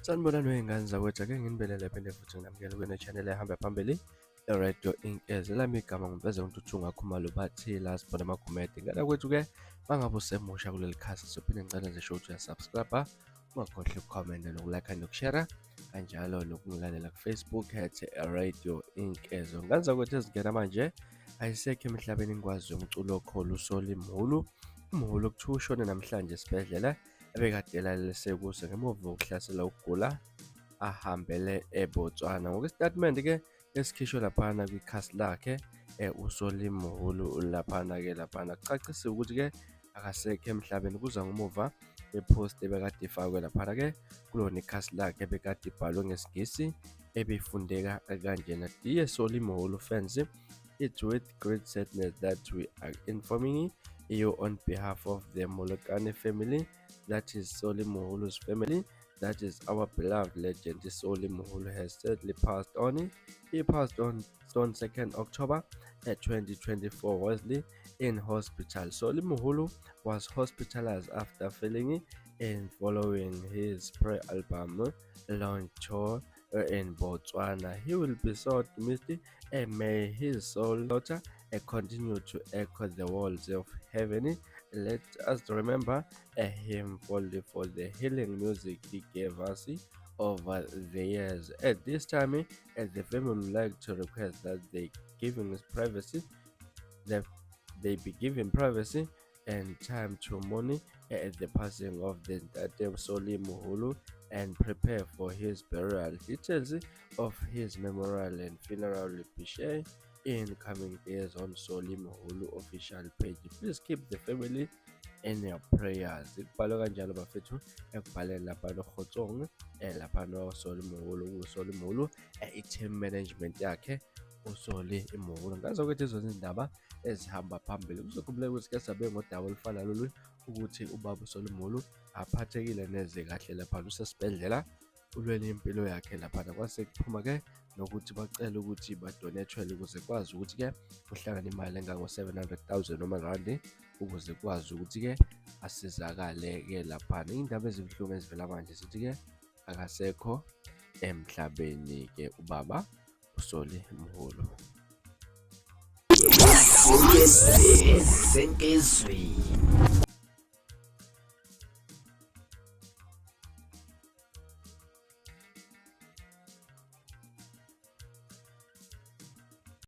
Sanibonani wey'ngane zakwethu, ake nginibelele phinde futhi nginamukele kwenye channel ehamba phambili e-Radio Inkez. Elami igama ngiveze uNtuthu Khumalo Bathila sibona amagumede. Ngala kwethu-ke mangabe usemusha kuleli khasi sophinde ngicela nje show ukuthi uyasubscribe, ungakhohlwa ukukhomenta nokulike nokushare, kanjalo nokungilalela ku-Facebook @Radio Inkez. Ngane zakwethu ezingena manje ayisekho emhlabeni ngikwazi umculo okholo uSoli Mhulu. uMhulu kuthiwa ushone namhlanje esibhedlela ebekade elalise kuso ngemuva kokuhlasela ukugula ahambele eBotswana. Ngokwesitatimende-ke esikhishwe laphana kwikhasi lakhe uSoli Mhulu laphana kucacisa ukuthi-ke akasekho emhlabeni kuza ngemuva kwepost ebekade ifakwe laphana-ke kulona ikhasi lakhe ebekade ibhalwe ngesiNgisi ebifundeka kanjena: Dear Soli Mhulu fans, it's with great sadness that we are informing you on behalf of the Molokane family, that is Soli Mhulu's family, that is our beloved legend Soli Mhulu has sadly passed on. He passed on 2nd October 2024 Wesley in hospital. Soli Mhulu was hospitalized after failing and following his pre-album launch tour in Botswana. He will be so missed, and may his soul daughter continue to echo the walls of heaven. Let us remember him fondly for the healing music he gave us over the years. At this time, the family would like to request that they be given privacy and time to mourn at the passing of the Soli Mhulu and prepare for his burial. Details of his memorial and funeral will be shared in coming days on Soli Mhulu official page. Please keep the family in your prayers. Ikubhalwe kanjalo bafethu ekubhaleni lapha noGotsong lapha noSoli Mhulu. uSoli Mhulu i-team management yakhe uSoli Mhulu. Ngazokuthi izo zindaba ezihamba phambili kuzokubaleka ukuthi ke sabe ngodaba olufana lolu ukuthi ubaba uSoli Mhulu aphathekile neze kahle lapha usesibhedlela ulwele impilo yakhe lapha. Kwase kuphuma ke nokuthi bacela ukuthi badonethele ukuze kwazi ukuthi ke kuhlangana imali engango 700,000 noma randi ukuze kwazi ukuthi ke asizakale ke lapha. Indaba ezibuhlungu ezivela manje sithi ke akasekho emhlabeni ke ubaba uSoli Mhulu. Yes,